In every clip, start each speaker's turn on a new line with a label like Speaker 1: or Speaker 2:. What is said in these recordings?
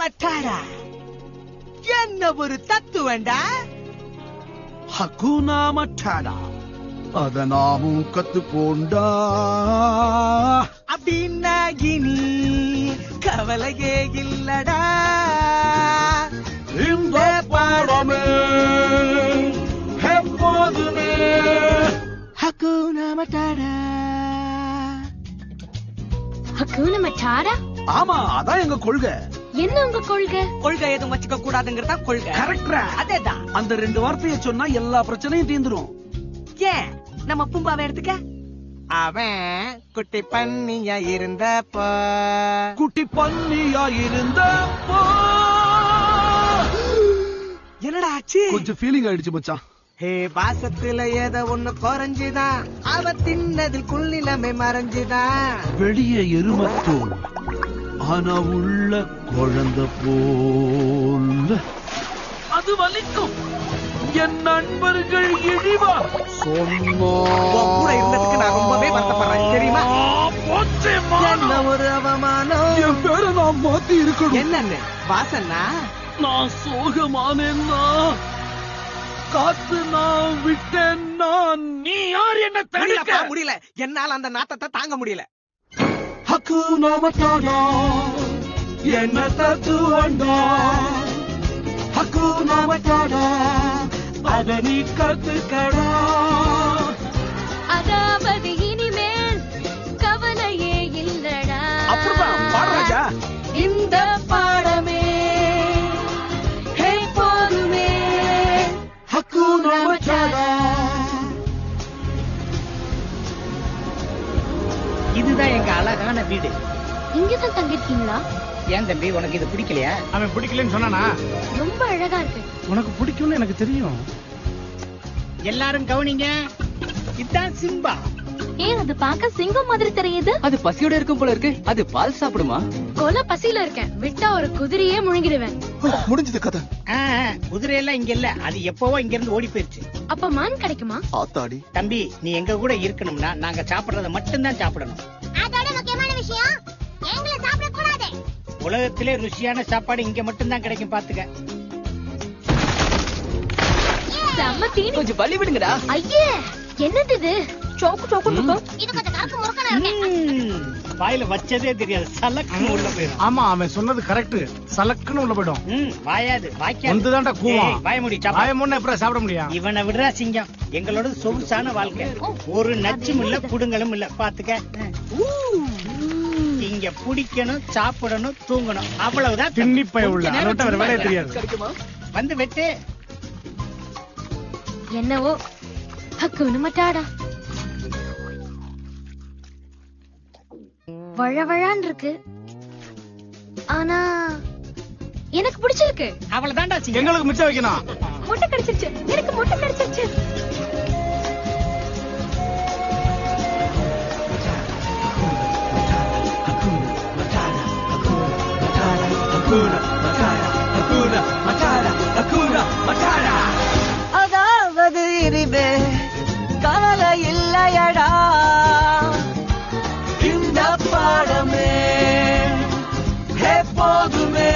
Speaker 1: மட்டாடா என்ன ஒரு தத்துவண்டா.
Speaker 2: ஹக்கூனா மட்டாடா அத நாமும் கத்துக்கோண்டா.
Speaker 1: அப்படின்னா இனி கவலையே இல்லடா.
Speaker 2: இந்த பாடமே எப்போதுமே
Speaker 1: ஹக்கூனா மட்டாடா.
Speaker 3: ஹக்கூனா மட்டாடா?
Speaker 2: ஆமா, அதான் எங்க கொள்கை.
Speaker 3: என்ன உங்க கொள்கை?
Speaker 1: கொள்கை எதுவும் வச்சுக்க கூடாதுங்கிறதா கொள்கை.
Speaker 2: கரெக்டா?
Speaker 1: அதேதான்.
Speaker 2: அந்த 2 வார்த்தையை சொன்னா எல்லா பிரச்சனையும் தீந்துரும்.
Speaker 1: ஏன் நம்ம பூம்பாவை எடுத்துக்க. அவன் குட்டி பண்ணியா இருந்தப்ப
Speaker 2: குட்டி பண்ணியா இருந்தப்போ
Speaker 1: என்னடா ஆச்சு?
Speaker 2: கொஞ்சம் ஃபீலிங் ஆயிடுச்சு மச்சான்.
Speaker 1: ஹே பாசத்துல ஏதோ ஒண்ணு குறைஞ்சுதான், அவ தின்னதில் குள்ளிலமே மறைஞ்சுதான்.
Speaker 2: வெளியே எருமத்தோல் ஆனா உள்ள குழந்தை போல அது வலிக்கும். என் நண்பர்கள் இழிவா
Speaker 1: கூட இருந்ததுக்கு நான் ரொம்பவே வருத்தப்படுறேன் தெரியுமா? என்ன ஒரு அவமானம்.
Speaker 2: என் பேரை நான் மாத்தி இருக்கணும்.
Speaker 1: என்னன்னு வாசன்னா
Speaker 2: நான் சோகமானேன்னா காத்து நான் விட்டேன்னா நீ யார் என்ன தடுக்க
Speaker 1: முடியல. என்னால அந்த நாட்டத்தை தாங்க முடியல.
Speaker 2: ஹக்கூனா மட்டாடா என்ன தத்துவண்டா. ஹக்கூனா மட்டாடா அத நீ கத்துக்கடா.
Speaker 3: அதாவது இனிமேல் கவலையே இல்லடா.
Speaker 2: அப்படிதான் பாடுறாஜா.
Speaker 3: இந்த பாடமே எப்போதுமே
Speaker 2: ஹக்கூனா மட்டாடா.
Speaker 4: இதுதான் எங்க அழகான வீடு.
Speaker 3: இங்கதான் தங்கிருக்கீங்களா?
Speaker 4: ஏன் தம்பி, உனக்கு இது பிடிக்கலையா?
Speaker 5: அவன் பிடிக்கலன்னு சொன்னானா?
Speaker 3: ரொம்ப அழகா இருக்கு.
Speaker 5: உனக்கு பிடிக்கும்னு எனக்கு தெரியும்.
Speaker 4: எல்லாரும் கவனிங்க, இதுதான் சிம்பா.
Speaker 3: ஏன் அது பார்க்க சிங்கம் மாதிரி தெரியுது?
Speaker 6: அது பசியோட இருக்கும் போல இருக்கு. அது பால் சாப்பிடுமா?
Speaker 3: கொலை பசியில இருக்கேன். விட்டா ஒரு குதிரையே முழுங்கிடுவேன்.
Speaker 2: முடிஞ்சது கதை.
Speaker 4: குதிரை எல்லாம் இங்க இல்ல, அது எப்பவோ இங்க இருந்து ஓடி போயிருச்சு.
Speaker 3: அப்ப மான் கிடைக்குமா?
Speaker 2: ஆத்தாடி.
Speaker 4: தம்பி, நீ எங்க கூட இருக்கணும்னா நாங்க சாப்பிடுறத மட்டும்தான் சாப்பிடணும்.
Speaker 3: அதோட முக்கியமான விஷயம், எங்களை சாப்பிட கூடாது.
Speaker 4: உலகத்திலே ருசியான சாப்பாடு இங்க மட்டும்தான் கிடைக்கும், பாத்துக்க.
Speaker 3: செம்ம தீனி.
Speaker 6: கொஞ்சம் பள்ளி விடுங்கடா.
Speaker 3: ஐயே, என்னது இது? சோக்கு சோக்கு இது கொஞ்சம் கறக்கு முறுக்கனா இருக்கு.
Speaker 4: வாயில வச்சதே தெரியாது, சலக்குன்னு உள்ள போயிடும்.
Speaker 5: ஆமா, அவன் சொன்னது கரெக்ட். சலக்குன்னு உள்ள போயிடும்.
Speaker 4: வாயாது வாய்க்காது.
Speaker 5: ஒன்றுதான்டா கூவம்.
Speaker 4: வாய முடி
Speaker 5: வாய முன்ன எப்படி சாப்பிட முடியும்?
Speaker 4: இவனை விடுறா சிங்கம். எங்களோட சொகுசான வாழ்க்கை. ஒரு நச்சும் இல்ல, புடுங்கலும் இல்ல, பாத்துக்க. இங்க புடிக்கணும், சாப்பிடணும், தூங்கணும், அவ்வளவுதான்.
Speaker 5: திண்ணிப்பை உள்ள அதோட வேற வேலையே தெரியாது.
Speaker 4: வந்து வெட்டு.
Speaker 3: என்னவோ ஹக்கூனா மட்டாடா. வழவழான் இருக்கு, ஆனா எனக்கு பிடிச்சிருக்கு.
Speaker 4: அவ்வளவுதான்டா சிங்கம்.
Speaker 5: எங்களுக்கு மிச்சம் வைக்கணும்.
Speaker 3: முட்டை கிடைச்சிருச்சு, எனக்கு முட்டை கிடைச்சிருச்சு.
Speaker 1: அதாவது இனிமே கவலை இல்லையடா. இந்த பாடமே எப்போதுமே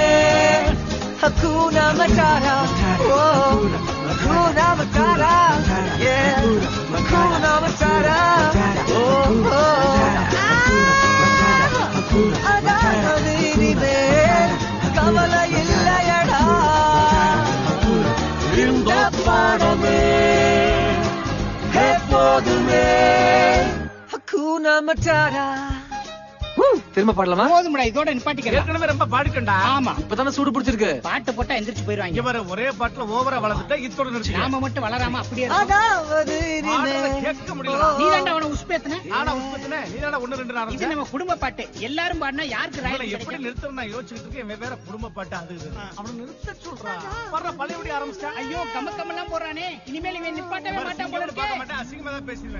Speaker 1: ஹக்கூனா மட்டாடா. ஓ ஹக்கூனா மட்டாடா. ஏ ஹக்கூனா மட்டாடா. ஓ அதாவது இனிமே கவலை இல்லையடா. இந்த பாடமே எப்போதுமே ஹக்கூனா மட்டாடா.
Speaker 6: திரும்ப பாடலாமா?
Speaker 4: போதும்டா, இதோட நிப்பாட்டிக்கலாம்.
Speaker 5: ஏற்கனவே ரொம்ப பாடிக்கண்டா.
Speaker 4: ஆமா,
Speaker 6: இப்பதானே சூடு பிடிச்சிருக்கு.
Speaker 4: பாட்டு போட்டா எந்திரிச்சு போயிருவாங்க.
Speaker 5: இங்க வர ஒரே பாட்டுல ஓவரா வளர்ந்துட்டா இதோட நிறுத்தி.
Speaker 4: நாம மட்டும் வளராம அப்படியே இருக்கோம்.
Speaker 1: அதாவது இனிமே
Speaker 5: கேட்க முடியல.
Speaker 4: நீதான்டா அவனை உசுப்பேத்துன.
Speaker 5: ஆனா உண்மையிலே நீதான 1 2
Speaker 4: இது
Speaker 5: ஆரம்பிச்ச.
Speaker 4: நம்ம குடும்ப பாட்டு. எல்லாரும் பாடினா யாருக்கு
Speaker 5: உங்களை
Speaker 4: ராயல்
Speaker 5: எப்படி நிறுத்தணும் நான் யோசிச்சுட்டு இருக்கேன். வேற குடும்ப பாட்டு அது இது. அவன நிறுத்த சொல்றா. வர்ற பழையபடி ஆரம்பிச்சா.
Speaker 4: ஐயோ, கம்ம கம்மெல்லாம் போறானே. இனிமேல் இவன் நிப்பாட்டவே மாட்டான் போல இருக்கே.
Speaker 5: அசிங்கமா தான் பேசுவேன்.